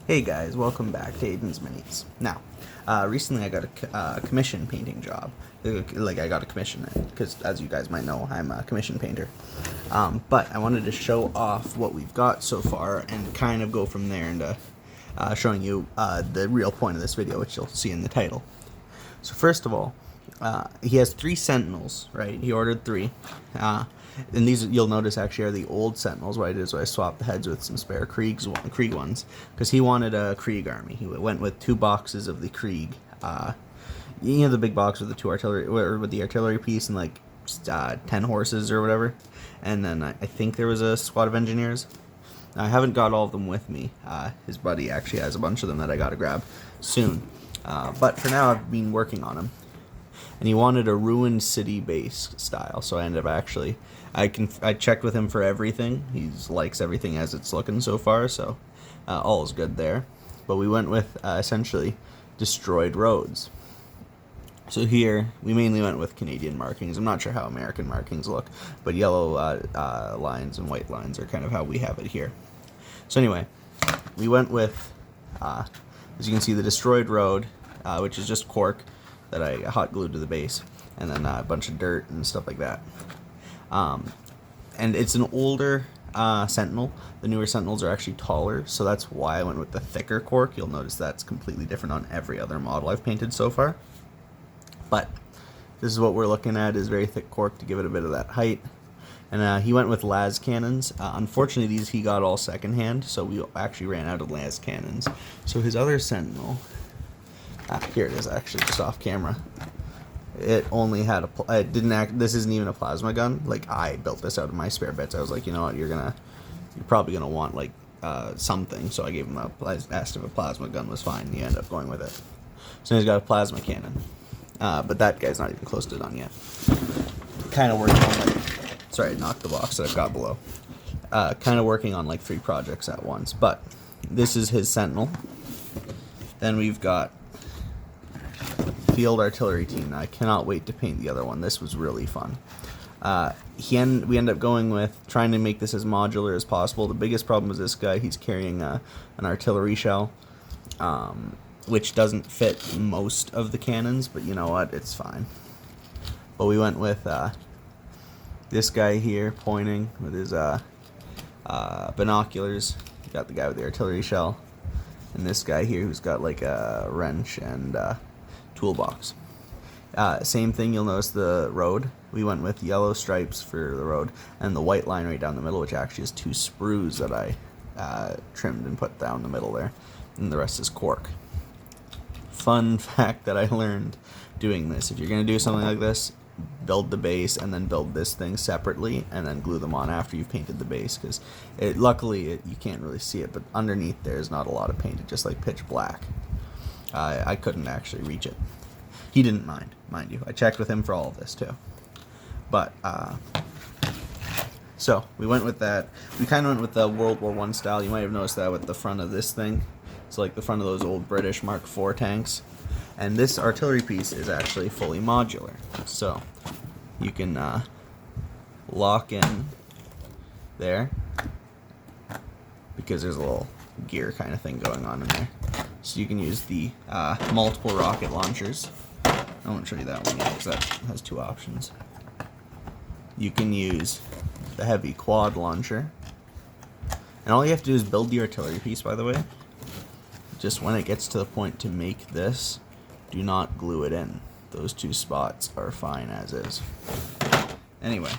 Hey guys, welcome back to Aiden's Minis. Now, recently I got a commission painting job. Like, I got a commission because, as you guys might know, I'm a commission painter. But I wanted to show off what we've got so far and kind of go from there into showing you the real point of this video, which you'll see in the title. So first of all, he has 3 Sentinels, right? He ordered 3. And these, you'll notice, actually are the old Sentinels. What I did is I swapped the heads with some spare Krieg ones, because he wanted a Krieg army. He went with 2 boxes of the Krieg. The big box with the 2 artillery, or with the artillery piece and like 10 horses or whatever. And then I think there was a squad of engineers. I haven't got all of them with me. His buddy actually has a bunch of them that I gotta grab soon. But for now, I've been working on them. And he wanted a ruined city base style, so I ended up actually, I checked with him for everything. He likes everything as it's looking so far, so all is good there. But we went with essentially destroyed roads. So here we mainly went with Canadian markings. I'm not sure how American markings look, but yellow lines and white lines are kind of how we have it here. So anyway, we went with, as you can see, the destroyed road, which is just cork that I hot glued to the base, and then a bunch of dirt and stuff like that. And it's an older Sentinel. The newer Sentinels are actually taller, so that's why I went with the thicker cork. You'll notice that's completely different on every other model I've painted so far. But this is what we're looking at, is very thick cork to give it a bit of that height. And he went with las cannons. Unfortunately, these he got all secondhand, so we actually ran out of las cannons. So his other Sentinel, here it is, actually, just off camera. It only had this isn't even a plasma gun. Like, I built this out of my spare bits. I was like, you know what, you're probably gonna want like something. So I gave him I asked if a plasma gun was fine. He ended up going with it. So he's got a plasma cannon, but that guy's not even close to done yet. Kind of working on like, sorry, I knocked the box that I've got below. Kind of working on like 3 projects at once. But this is his Sentinel. Then we've got field artillery team. Now, I cannot wait to paint the other one. This was really fun. We end up going with trying to make this as modular as possible. The biggest problem is this guy. He's carrying an artillery shell, which doesn't fit most of the cannons, but you know what? It's fine. But we went with this guy here pointing with his binoculars. We got the guy with the artillery shell, and this guy here who's got like a wrench and toolbox. Same thing, you'll notice the road. We went with yellow stripes for the road and the white line right down the middle, which actually is 2 sprues that I trimmed and put down the middle there, and the rest is cork. Fun fact that I learned doing this: if you're going to do something like this, build the base and then build this thing separately and then glue them on after you've painted the base, because luckily you can't really see it, but underneath there's not a lot of paint. It's just like pitch black. I couldn't actually reach it. He didn't mind you. I checked with him for all of this too. But, so we went with that. We kind of went with the World War I style. You might have noticed that with the front of this thing. It's like the front of those old British Mark IV tanks. And this artillery piece is actually fully modular. So you can lock in there, because there's a little gear kind of thing going on in there. So you can use the multiple rocket launchers. I won't show you that one yet because that has 2 options. You can use the heavy quad launcher. And all you have to do is build the artillery piece, by the way. Just when it gets to the point to make this, do not glue it in. Those 2 spots are fine as is. Anyway,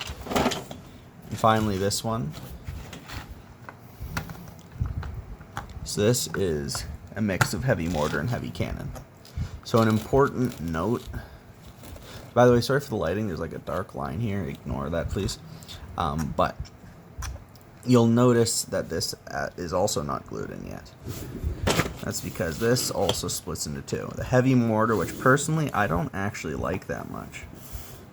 and finally this one. So this is a mix of heavy mortar and heavy cannon. So an important note, by the way, sorry for the lighting, there's like a dark line here, ignore that please. But you'll notice that this is also not glued in yet. That's because this also splits into 2. The heavy mortar, which personally I don't actually like that much.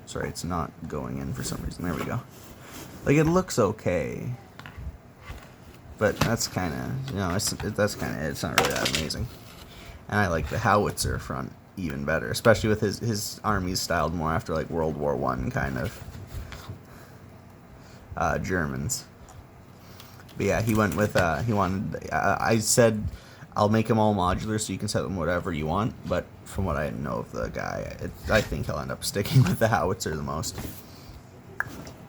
Sorry, it's not going in for some reason. There we go. Like, it looks okay, but that's kind of, it's not really that amazing. And I like the howitzer front even better, especially with his armies styled more after like World War I kind of Germans. But yeah, he went with I said I'll make them all modular so you can set them whatever you want, but from what I know of the guy, I think he'll end up sticking with the howitzer the most.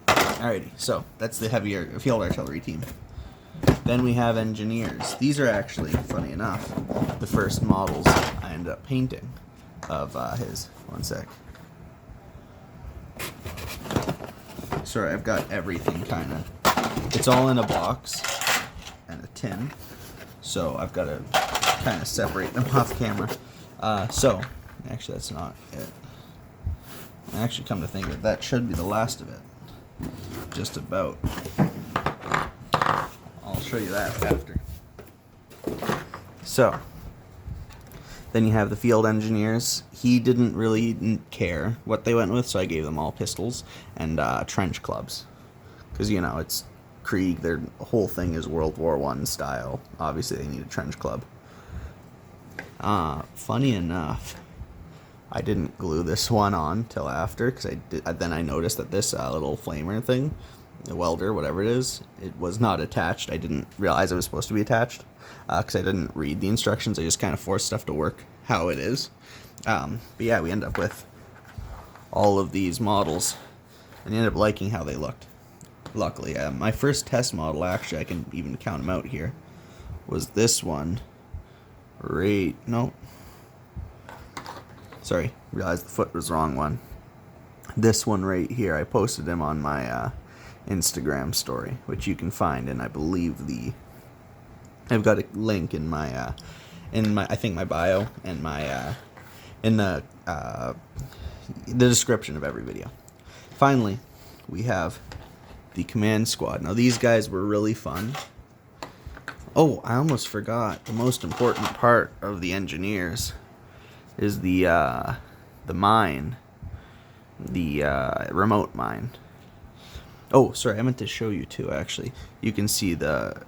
Alrighty, so that's the heavier field artillery team. Then we have engineers. These are actually, funny enough, the first models I ended up painting of his. One sec. Sorry, I've got everything kind of. It's all in a box and a tin, so I've got to kind of separate them off camera. So, actually, that's not it. Actually, come to think of it, that should be the last of it. Just about. I'll show you that after. So, then you have the field engineers. He didn't really care what they went with, so I gave them all pistols and trench clubs. Because, you know, it's Krieg, their whole thing is World War I style. Obviously, they need a trench club. Funny enough, I didn't glue this one on till after, because then I noticed that this little flamer thing, the welder, whatever it is, it was not attached. I didn't realize it was supposed to be attached, because I didn't read the instructions. I just kind of forced stuff to work how it is. But yeah, we end up with all of these models, and I ended up liking how they looked. Luckily, my first test model, actually, I can even count them out here, was this one. Sorry, realized the foot was the wrong one. This one right here, I posted him on my Instagram story, which you can find, and I believe I've got a link in my I think my bio and my in the description of every video. Finally, we have the command squad. Now these guys were really fun. Oh, I almost forgot. The most important part of the engineers is the mine, the remote mine. Oh, sorry, I meant to show you too. Actually, you can see the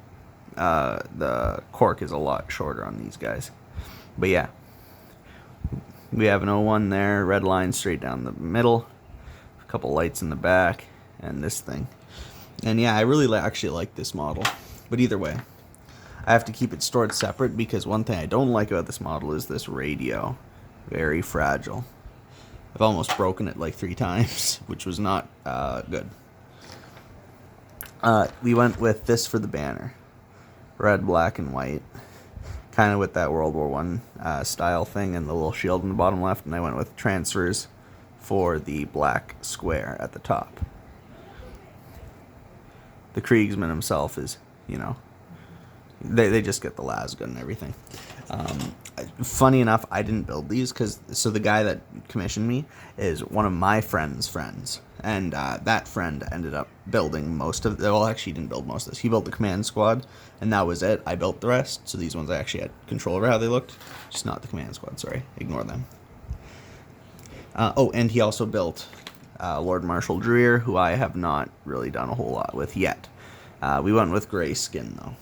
cork is a lot shorter on these guys. But yeah, we have an O1 there, red line straight down the middle, a couple lights in the back, and this thing. And yeah, I really actually like this model. But either way, I have to keep it stored separate because one thing I don't like about this model is this radio. Very fragile. I've almost broken it like 3 times, which was not good. We went with this for the banner. Red, black, and white. Kind of with that World War I style thing and the little shield in the bottom left. And I went with transfers for the black square at the top. The Kriegsman himself is, you know, they just get the lasgun and everything. Funny enough, I didn't build these so the guy that commissioned me is one of my friend's friends, and that friend ended up building most of. Well, actually, he didn't build most of this. He built the command squad, and that was it. I built the rest. So these ones I actually had control over how they looked, just not the command squad. Sorry, ignore them. Oh, and he also built Lord Marshal Dreer, who I have not really done a whole lot with yet. We went with gray skin though.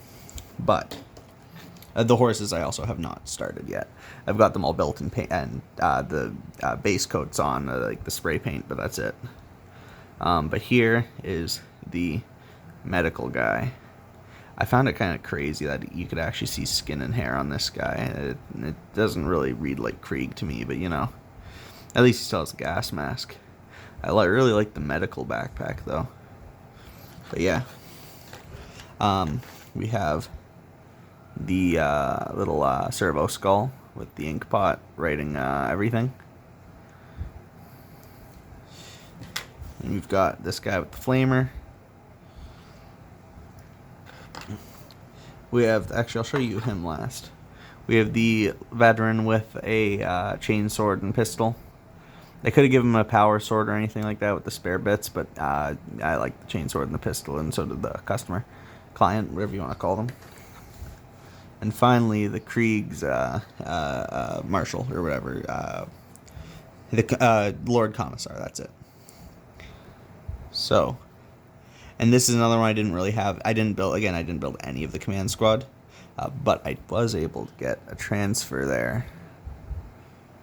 But the horses I also have not started yet. I've got them all built in paint and the base coats on, like the spray paint, but that's it. But here is the medical guy. I found it kind of crazy that you could actually see skin and hair on this guy. It doesn't really read like Krieg to me, but you know, at least he still has a gas mask. I really like the medical backpack though. But yeah, we have the little servo skull with the ink pot writing everything. And we've got this guy with the flamer. We have, actually I'll show you him last. We have the veteran with a chainsword and pistol. They could have given him a power sword or anything like that with the spare bits, but I like the chainsword and the pistol, and so did the customer, client, whatever you want to call them. And finally, the Krieg's marshal, or whatever, the Lord Commissar, that's it. So, and this is another one I didn't really have. I didn't build any of the command squad, but I was able to get a transfer there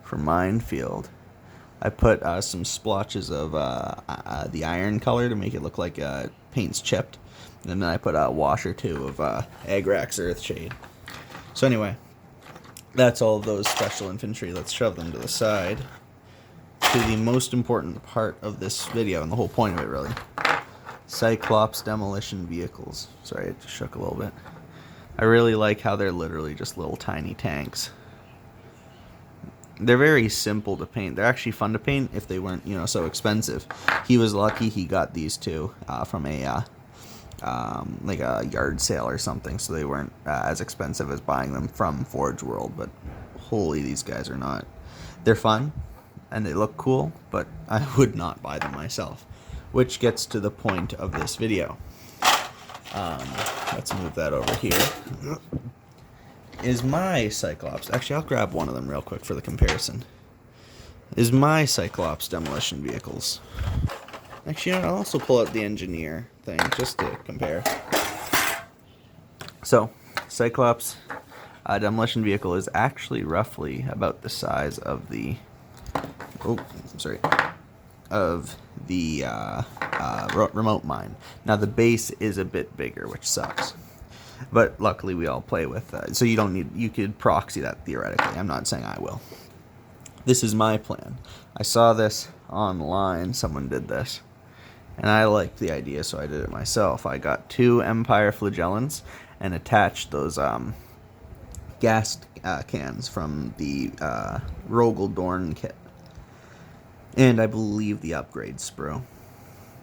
for Minefield. I put some splotches of the iron color to make it look like paint's chipped. And then I put a wash or two of Agrax Earthshade. So anyway, that's all of those special infantry. Let's shove them to the side. To the most important part of this video, and the whole point of it, really. Cyclops demolition vehicles. Sorry, it just shook a little bit. I really like how they're literally just little tiny tanks. They're very simple to paint. They're actually fun to paint if they weren't, so expensive. He was lucky he got these two from a like a yard sale or something, so they weren't as expensive as buying them from Forge World. But holy, these guys are not. They're fun and they look cool, but I would not buy them myself. Which gets to the point of this video. Let's move that over here. Is my Cyclops... Actually, I'll grab one of them real quick for the comparison. Is my Cyclops demolition vehicles... Actually, I'll also pull out the engineer thing just to compare. So, Cyclops demolition vehicle is actually roughly about the size of the... Oh, I'm sorry. Of the remote mine. Now, the base is a bit bigger, which sucks. But luckily we all play with so you don't need, you could proxy that theoretically. I'm not saying I will. This is my plan. I saw this online, someone did this, and I liked the idea, so I did it myself. I got 2 Empire flagellants and attached those gas cans from the Rogel Dorn kit. And I believe the upgrade sprue.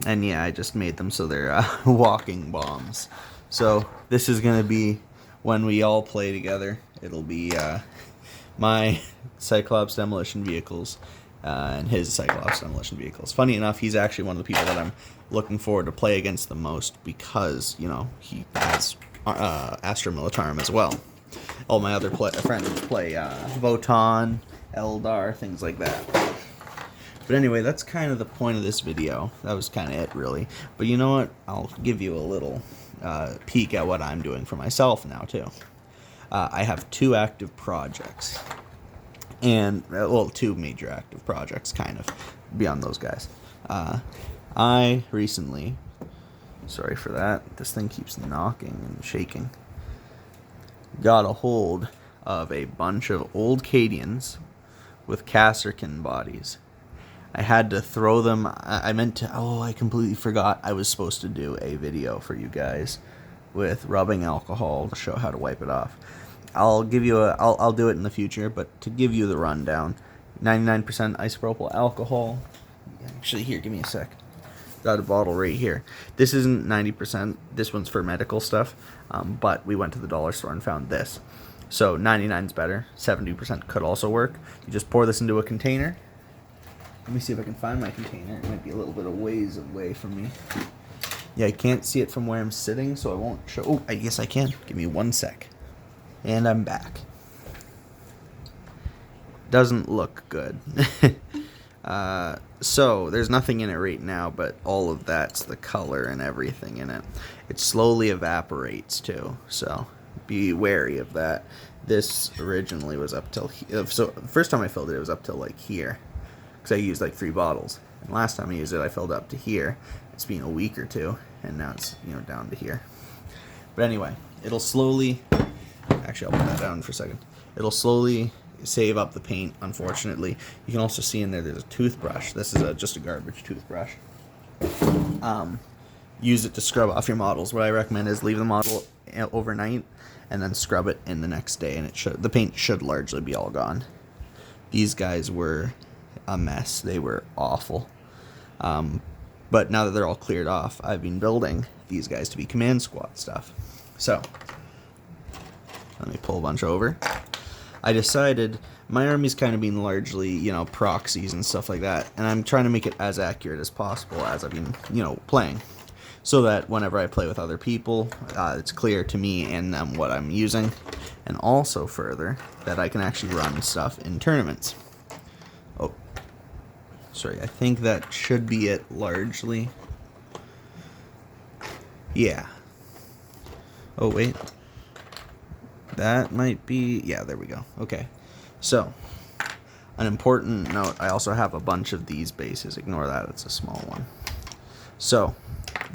And yeah, I just made them so they're walking bombs. So this is going to be when we all play together. It'll be my Cyclops demolition vehicles and his Cyclops demolition vehicles. Funny enough, he's actually one of the people that I'm looking forward to play against the most because, he has Aatra Militarum as well. All my other friends play Votan, Eldar, things like that. But anyway, that's kind of the point of this video. That was kind of it, really. But you know what? I'll give you a little peek at what I'm doing for myself now, too. I have 2 active projects. And, well, 2 major active projects, kind of, beyond those guys. I recently... Sorry for that. This thing keeps knocking and shaking. Got a hold of a bunch of old Cadians with Kasserkin bodies. I had to throw them. I meant to. Oh, I completely forgot. I was supposed to do a video for you guys with rubbing alcohol to show how to wipe it off. I'll give you a. I'll do it in the future, but to give you the rundown, 99% isopropyl alcohol. Actually, here, give me a sec. Got a bottle right here. This isn't 90%. This one's for medical stuff. But we went to the dollar store and found this. So 99's better. 70% could also work. You just pour this into a container. Let me see if I can find my container. It might be a little bit of ways away from me. Yeah, I can't see it from where I'm sitting, so I won't show... Oh, I guess I can. Give me 1 sec. And I'm back. Doesn't look good. So, there's nothing in it right now, but all of that's the color and everything in it. It slowly evaporates, too, so be wary of that. This originally was up till... So, the first time I filled it, it was up till, like, here. Because I used like 3 bottles. And last time I used it, I filled up to here. It's been a week or 2, and now it's, down to here. But anyway, it'll slowly... Actually, I'll put that down for a second. It'll slowly save up the paint, unfortunately. You can also see in there's a toothbrush. This is just a garbage toothbrush. Use it to scrub off your models. What I recommend is leave the model overnight, and then scrub it in the next day, and the paint should largely be all gone. These guys were... a mess. They were awful. But now that they're all cleared off, I've been building these guys to be command squad stuff. So, let me pull a bunch over. I decided my army's kind of been largely, proxies and stuff like that, and I'm trying to make it as accurate as possible as I've been, playing. So that whenever I play with other people, it's clear to me and them what I'm using, and also further, that I can actually run stuff in tournaments. Oh, sorry, I think that should be it largely. Yeah. Oh, wait. That might be... Yeah, there we go. Okay. So, an important note, I also have a bunch of these bases. Ignore that, it's a small one. So,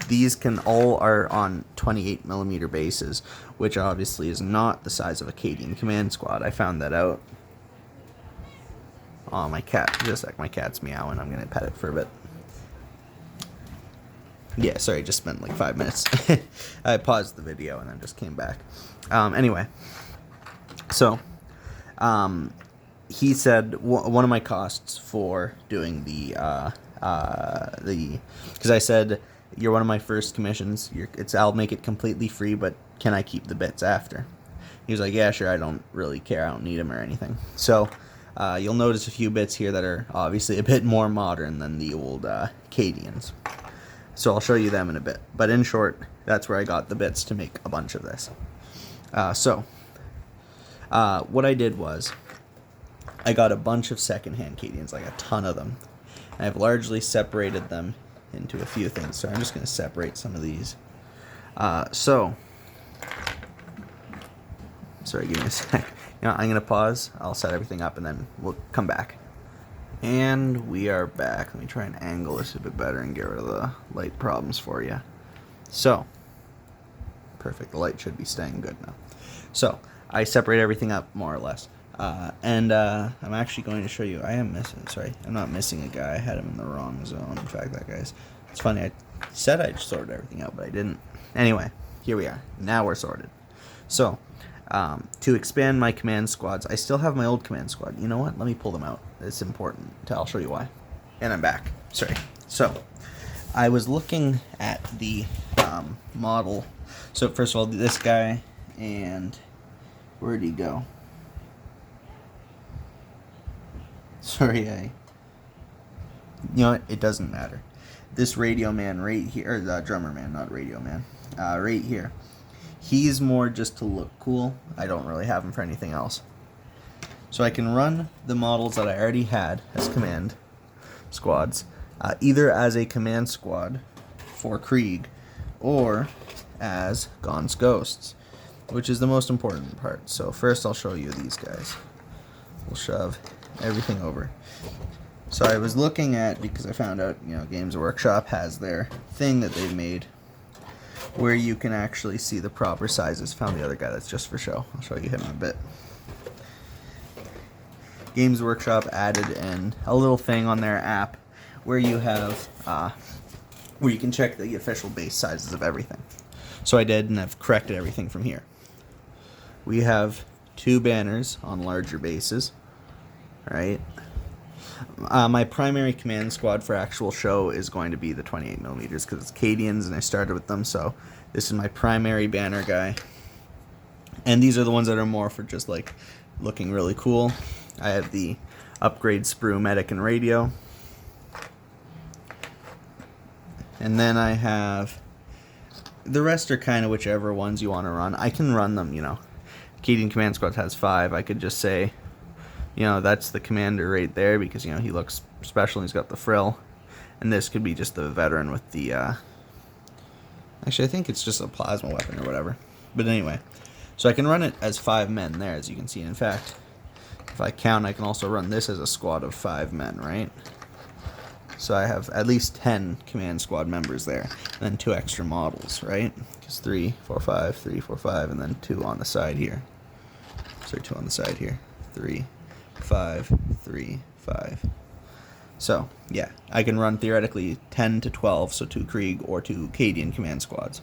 these can all are on 28mm bases, which obviously is not the size of a Acadian Command Squad. I found that out. Oh, my cat, just like my cat's meowing. I'm gonna pet it for a bit. Yeah, sorry, just spent like 5 minutes. I paused the video and then just came back. Anyway, so he said one of my costs for doing because I said, you're one of my first commissions. I'll make it completely free, but can I keep the bits after? He was like, yeah, sure. I don't really care. I don't need them or anything. So you'll notice a few bits here that are obviously a bit more modern than the old Acadians. So I'll show you them in a bit. But in short, that's where I got the bits to make a bunch of this. What I did was, I got a bunch of secondhand Acadians, like a ton of them. And I've largely separated them into a few things. So I'm just going to separate some of these. Sorry, give me a sec. I'm going to pause. I'll set everything up and then we'll come back. And we are back. Let me try and angle this a bit better and get rid of the light problems for you. So, perfect. The light should be staying good now. So, I separate everything up more or less. I'm actually going to show you. I'm not missing a guy. I had him in the wrong zone. In fact, that guy's... It's funny. I said I'd sorted everything out, but I didn't. Anyway, here we are. Now we're sorted. So, to expand my command squads, I still have my old command squad. You know what? Let me pull them out. It's important. I'll show you why. And I'm back. Sorry. So, I was looking at the model. So, first of all, this guy, and where'd he go? Sorry, you know what? It doesn't matter. This radio man right here, or the drummer man, not radio man, right here. He's more just to look cool. I don't really have him for anything else. So I can run the models that I already had as command squads, either as a command squad for Krieg, or as Gaunt's Ghosts, which is the most important part. So first I'll show you these guys. We'll shove everything over. So I was looking at, because I found out, Games Workshop has their thing that they've made where you can actually see the proper sizes. Found the other guy that's just for show. I'll show you him in a bit. Games Workshop added in a little thing on their app where you have where you can check the official base sizes of everything. So I did, and I've corrected everything from here. We have 2 banners on larger bases. Right. My primary command squad for actual show is going to be the 28mm because it's Acadians and I started with them, so this is my primary banner guy. And these are the ones that are more for just like looking really cool. I have the upgrade sprue, medic, and radio. And then I have the rest are kind of whichever ones you want to run. I can run them, Acadian Command Squad has 5. I could just say, that's the commander right there because, he looks special and he's got the frill. And this could be just the veteran with the, actually, I think it's just a plasma weapon or whatever. But anyway, so I can run it as 5 men there, as you can see. In fact, if I count, I can also run this as a squad of 5 men, right? So I have at least 10 command squad members there. And then 2 extra models, right? Because 3, 4, 5, 3, 4, 5, and then 2 on the side here. Sorry, 2 on the side here. 3, 5, 3, 5. So, yeah, I can run theoretically 10 to 12, so 2 Krieg or 2 Acadian command squads.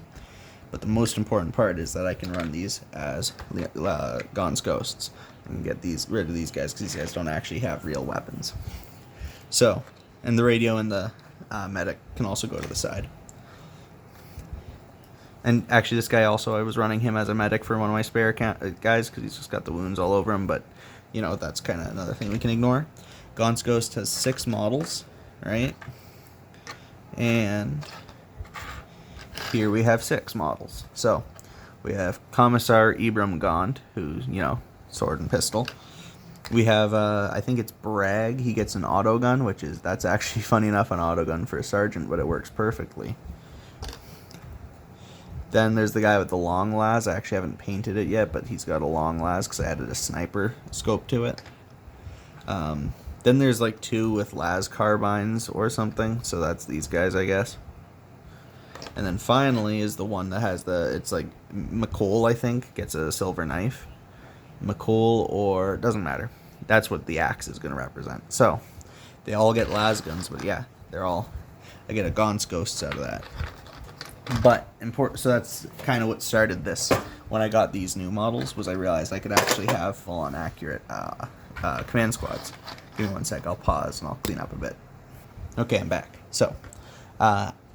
But the most important part is that I can run these as Gaunt's Ghosts. I can get rid of these guys because these guys don't actually have real weapons. So, and the radio and the medic can also go to the side. And actually, this guy also, I was running him as a medic for one of my spare guys because he's just got the wounds all over him, but that's kind of another thing we can ignore. Gaunt's Ghost has 6 models, right? And here we have 6 models. So we have Commissar Ibram Gaunt, who's, sword and pistol. We have, I think it's Bragg. He gets an auto gun, that's actually funny enough an auto gun for a sergeant, but it works perfectly. Then there's the guy with the long las. I actually haven't painted it yet, but he's got a long las because I added a sniper scope to it. Then there's like 2 with las carbines or something, so that's these guys, I guess. And then finally is the one that has it's like McColl, I think, gets a silver knife. McColl, or doesn't matter. That's what the axe is going to represent. So they all get lasguns, but yeah, I get a Gaunt's Ghosts out of that. But important, so that's kind of what started this. When I got these new models, was I realized I could actually have full-on accurate command squads. Give me one sec, I'll pause and I'll clean up a bit. Okay, I'm back. So,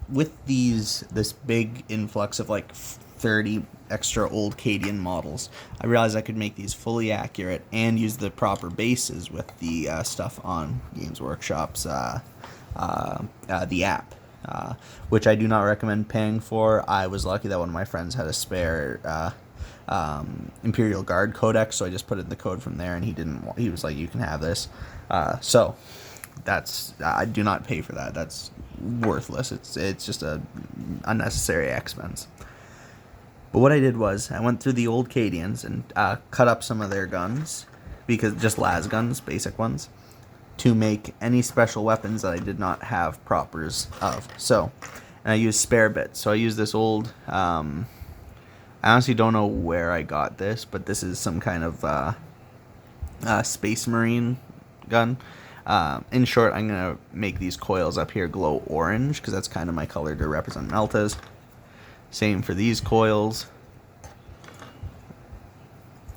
with this big influx of like 30 extra old Cadian models, I realized I could make these fully accurate and use the proper bases with the stuff on Games Workshop's the app, which I do not recommend paying for. I was lucky that one of my friends had a spare Imperial Guard codex, so I just put in the code from there, and he was like, you can have this. So that's, I do not pay for that. That's worthless. It's just a unnecessary expense. But what I did was I went through the old Cadians and cut up some of their guns, because just las guns, basic ones, to make any special weapons that I did not have propers of. So, and I used spare bits. So I used this old, I honestly don't know where I got this, but this is some kind of Space Marine gun. In short, I'm going to make these coils up here glow orange, because that's kind of my color to represent Meltas. Same for these coils.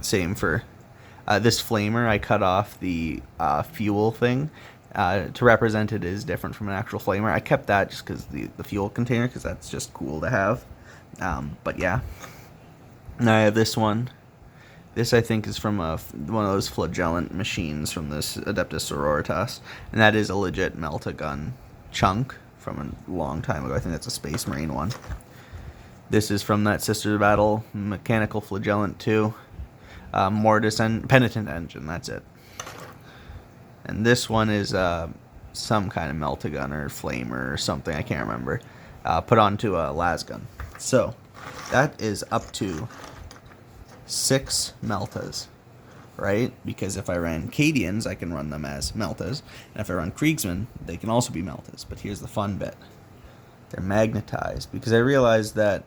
Same for this flamer. I cut off the fuel thing to represent it is different from an actual flamer. I kept that just because the fuel container, because that's just cool to have. But yeah. Now I have this one. This, I think, is from one of those flagellant machines from this Adeptus Sororitas. And that is a legit Melta gun chunk from a long time ago. I think that's a Space Marine one. This is from that Sisters of Battle Mechanical Flagellant 2. Mortis and Penitent Engine, that's it. And this one is some kind of Melta-gun or Flamer or something, I can't remember. Put onto a lasgun. So, that is up to 6 Meltas, right? Because if I ran Cadians, I can run them as Meltas. And if I run Kriegsmen, they can also be Meltas. But here's the fun bit. They're magnetized, because I realized that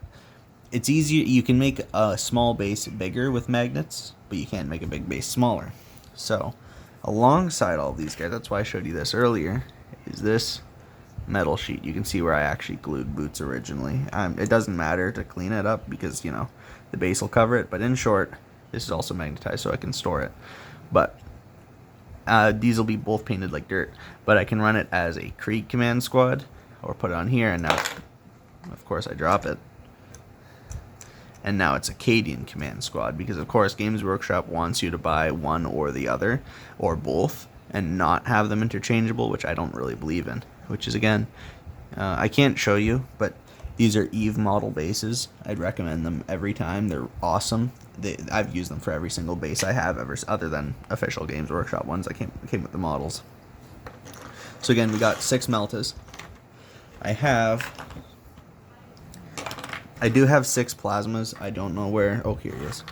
it's easier. You can make a small base bigger with magnets, but you can't make a big base smaller. So, alongside all of these guys, that's why I showed you this earlier, is this metal sheet. You can see where I actually glued boots originally. It doesn't matter to clean it up because, you know, the base will cover it. But in short, this is also magnetized so I can store it. But these will be both painted like dirt. But I can run it as a Krieg command squad or put it on here, and now, of course, I drop it. And now it's a Cadian command squad, because of course Games Workshop wants you to buy one or the other, or both, and not have them interchangeable, which I don't really believe in. Which is, again, I can't show you, but these are Eve model bases. I'd recommend them every time. They're awesome. I've used them for every single base I have ever, other than official Games Workshop ones. I came with the models. So again, we got 6 Meltas. I do have 6 plasmas. I don't know where. Oh, here it is.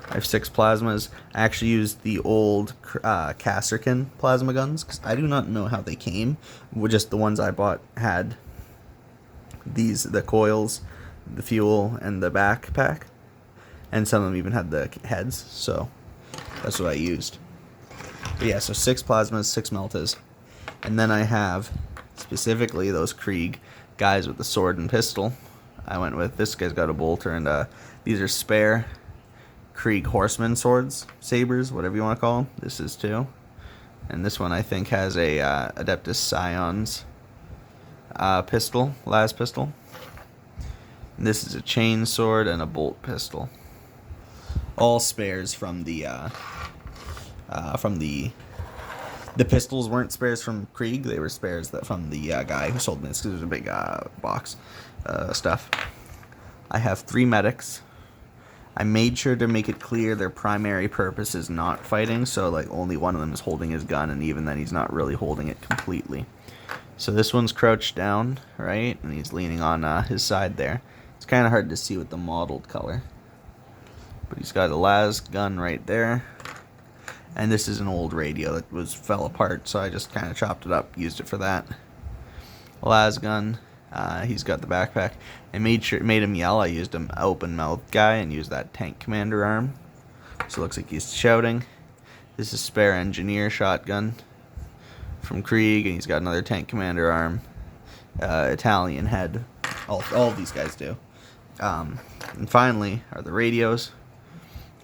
I have 6 plasmas. I actually used the old Kasserkin plasma guns, because I do not know how they came. Just the ones I bought had the coils, the fuel, and the backpack. And some of them even had the heads, so that's what I used. But yeah, so 6 plasmas, 6 Meltas. And then I have specifically those Krieg guys with the sword and pistol. I went with this guy's got a bolter, and these are spare Krieg horseman swords, sabers, whatever you want to call them. This is too. And this one I think has a Adeptus Scions pistol, las pistol. And this is a chain sword and a bolt pistol. All spares from the pistols weren't spares from Krieg. They were spares from the guy who sold me this, because it was a big box stuff. I have 3 medics. I made sure to make it clear their primary purpose is not fighting, so like only one of them is holding his gun, and even then he's not really holding it completely. So this one's crouched down, right, and he's leaning on his side there. It's kind of hard to see with the modeled color, but he's got a las gun right there. And this is an old radio that fell apart, so I just kind of chopped it up, used it for that. Las gun. He's got the backpack. I made him yell. I used an open mouth guy and used that tank commander arm. So it looks like he's shouting. This is spare engineer shotgun from Krieg, and he's got another tank commander arm. Italian head. All of these guys do. And finally are the radios.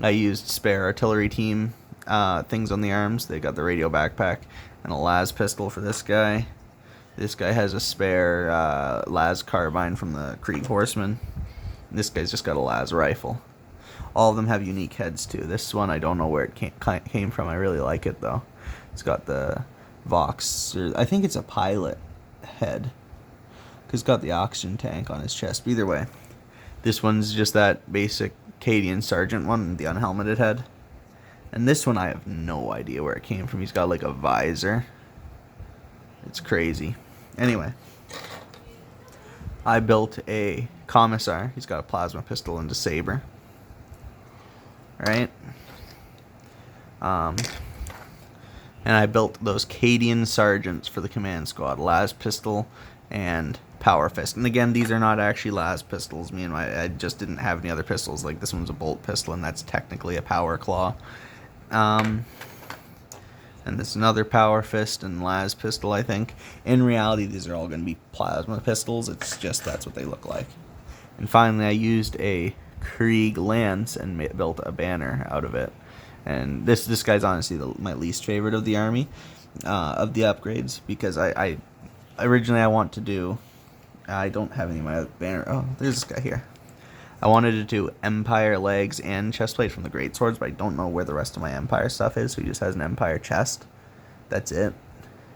I used spare artillery team things on the arms. They got the radio backpack and a las pistol for this guy. This guy has a spare las carbine from the Krieg horseman. This guy's just got a las rifle. All of them have unique heads too. This one I don't know where it came from. I really like it though. It's got the Vox, or I think it's a pilot head, because it's got the oxygen tank on his chest. But either way, this one's just that basic Cadian sergeant one, the unhelmeted head. And this one I have no idea where it came from. He's got like a visor. It's crazy. Anyway, I built a commissar. He's got a plasma pistol and a saber. Right? And I built those Cadian sergeants for the command squad. Las pistol and power fist. And again, these are not actually las pistols. I just didn't have any other pistols. Like this one's a bolt pistol, and that's technically a power claw. And this is another power fist and las pistol, I think. In reality, these are all going to be plasma pistols. It's just that's what they look like. And finally, I used a Krieg lance and built a banner out of it. And this guy's honestly my least favorite of the army, of the upgrades, because I originally I want to do. I don't have any of my banner. Oh, there's this guy here. I wanted to do Empire legs and chestplate from the Great Swords, but I don't know where the rest of my Empire stuff is, so he just has an Empire chest. That's it.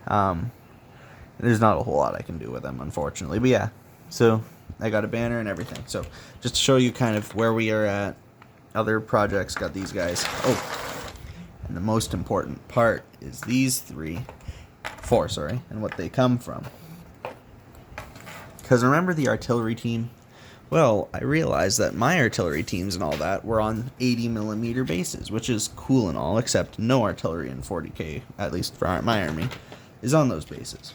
There's not a whole lot I can do with him, unfortunately. But yeah, so I got a banner and everything. So just to show you kind of where we are at, other projects got these guys. Oh, and the most important part is these four, and what they come from. Because remember the artillery team? Well, I realized that my artillery teams and all that were on 80mm bases, which is cool and all, except no artillery in 40K, at least for my army, is on those bases.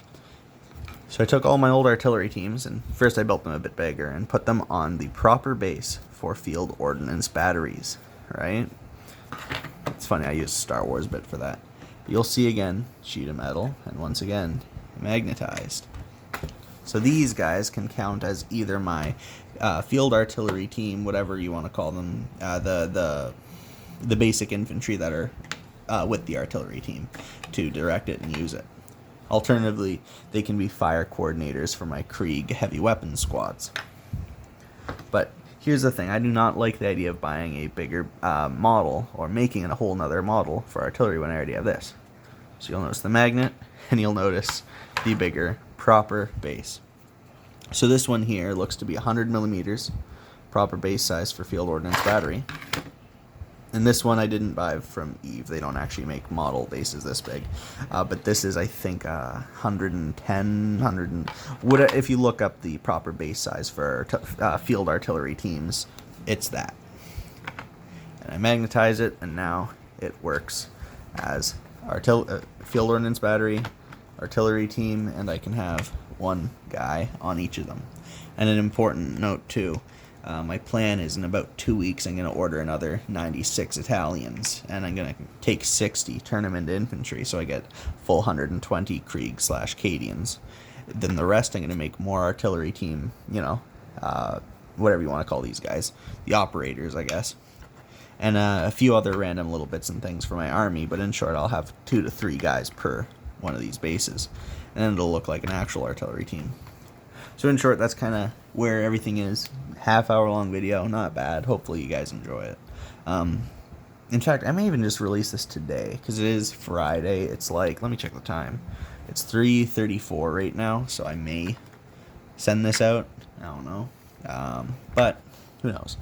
So I took all my old artillery teams, and first I built them a bit bigger, and put them on the proper base for field ordnance batteries, right? It's funny, I used a Star Wars bit for that. You'll see again, sheet of metal, and once again, magnetized. So these guys can count as either my field artillery team, whatever you want to call them, the basic infantry that are with the artillery team to direct it and use it. Alternatively, they can be fire coordinators for my Krieg heavy weapons squads. But here's the thing, I do not like the idea of buying a bigger model or making a whole nother model for artillery when I already have this. So you'll notice the magnet, and you'll notice the bigger proper base. So this one here looks to be 100mm, proper base size for field ordnance battery. And this one I didn't buy from Eve. They don't actually make model bases this big. But this is, I think, 110, if you look up the proper base size for field artillery teams, it's that. And I magnetize it, and now it works as field ordnance battery, artillery team, and I can have one guy on each of them. And an important note too, my plan is in about 2 weeks I'm going to order another 96 Italians, and I'm going to take 60, turn them into infantry, so I get full 120 Krieg/Cadians. Then the rest I'm going to make more artillery team, whatever you want to call these guys, the operators, I guess. And a few other random little bits and things for my army, but in short, I'll have 2 to 3 guys per one of these bases, and then it'll look like an actual artillery team. So in short, that's kind of where everything is. Half-hour-long video, not bad. Hopefully you guys enjoy it. In fact, I may even just release this today, because it is Friday. It's like, let me check the time. It's 3:34 right now, so I may send this out. I don't know. But who knows?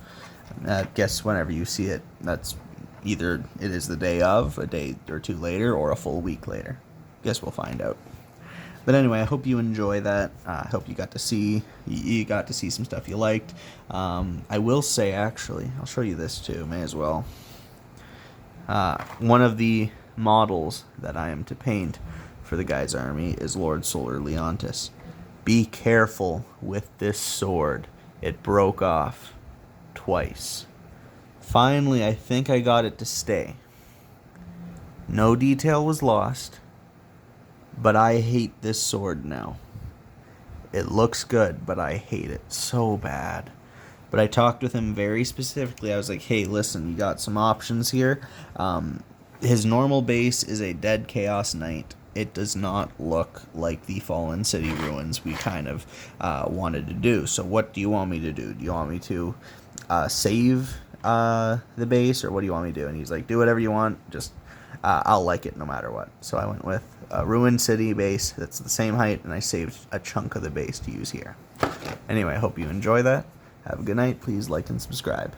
I guess whenever you see it, that's either it is the day of, a day or two later, or a full week later. Guess we'll find out. But anyway, I hope you enjoy that. I hope you got to see some stuff you liked. I will say, actually, I'll show you this too. May as well. One of the models that I am to paint for the guy's army is Lord Solar Leontis. Be careful with this sword. It broke off twice. Finally, I think I got it to stay. No detail was lost, but I hate this sword now. It looks good, but I hate it so bad. But I talked with him very specifically. I was like, hey, listen, you got some options here. His normal base is a Dead Chaos Knight. It does not look like the Fallen City ruins we kind of wanted to do. So what do you want me to do? Do you want me to save the base, or what do you want me to do? And he's like, do whatever you want. Just I'll like it no matter what. So I went with a Ruined City base that's the same height, and I saved a chunk of the base to use here. Anyway, I hope you enjoy that. Have a good night. Please like and subscribe.